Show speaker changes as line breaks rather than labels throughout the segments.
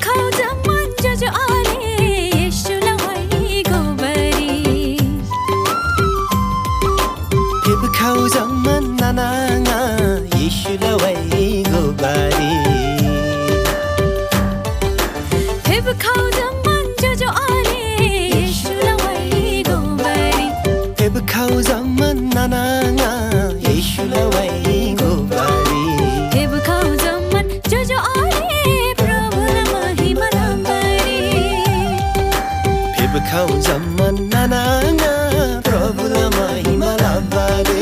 खाऊ जमन जजो आले येशूला वही गोबरी
Pib खाऊ जमन नानांगा येशूला वही गोबरी
Pib खाऊ जमन जजो आले येशूला वही गोबरी
Pib खाऊ जमन नानांगा येशूला वही गोबरी
Pib खाऊ जमन जजो आले प्रभुला महिमा लांबरी
Pib खाऊ जमन नानांगा प्रभुला महिमा लांबरी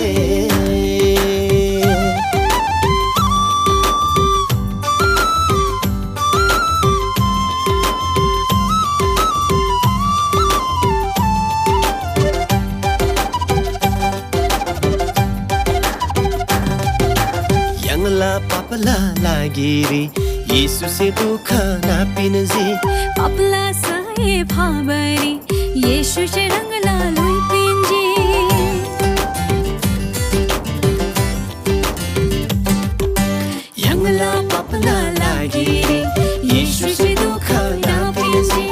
Yangla papala lagiri Yesu se dukha na pinzi
Papla sae phabari Yeshu se rangla loi pinji
Yangla papala lagiri Yesu se dukha na pinzi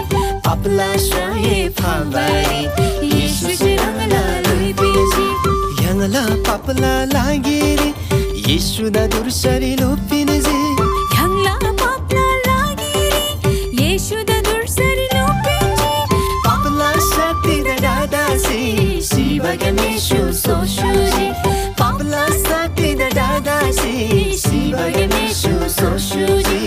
Papla sae phabari Yesu se rangla loi pinzi Yangla papala lagiri Yesu da dursari lo pinzi
Yangla papla lagiri Yeshu da dursari lo pinji
Papala sakti da dada si Siva Ganeshu so shuji Papala sakti da dada si Siva Ganeshu so shuji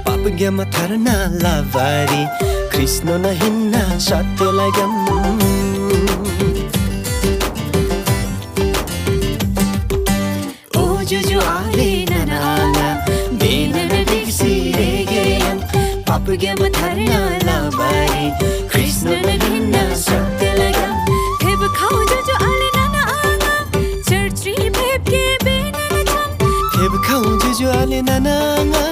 Papagama tharna lavari Krishna na hinna satyalagam O juju ale nana anga Benana diksi regayam Papagama tharna lavari Krishna na hinna satyalagam
Pib khao juju ale nana anga Churchri pib ke benana cham
Pib khao juju ale nana anga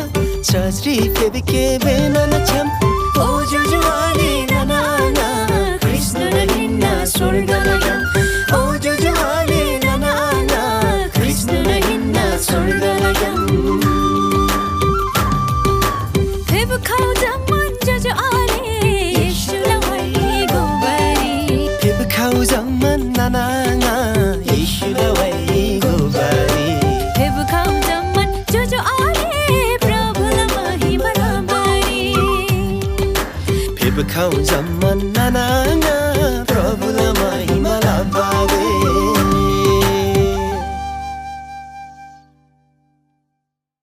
Chajri pebike benana cham O juju ale nanana Krishna na hinna swargalagam O juju ale nanana Krishna na hinna swargalagam
Pib khao jaman jajo ale Yeshula wai gobari
Pib khao zaman nanana Yeshula wai gobari
Pib khao jaman jajo ale Prabhula mahima lambari
Pib khao zaman nanana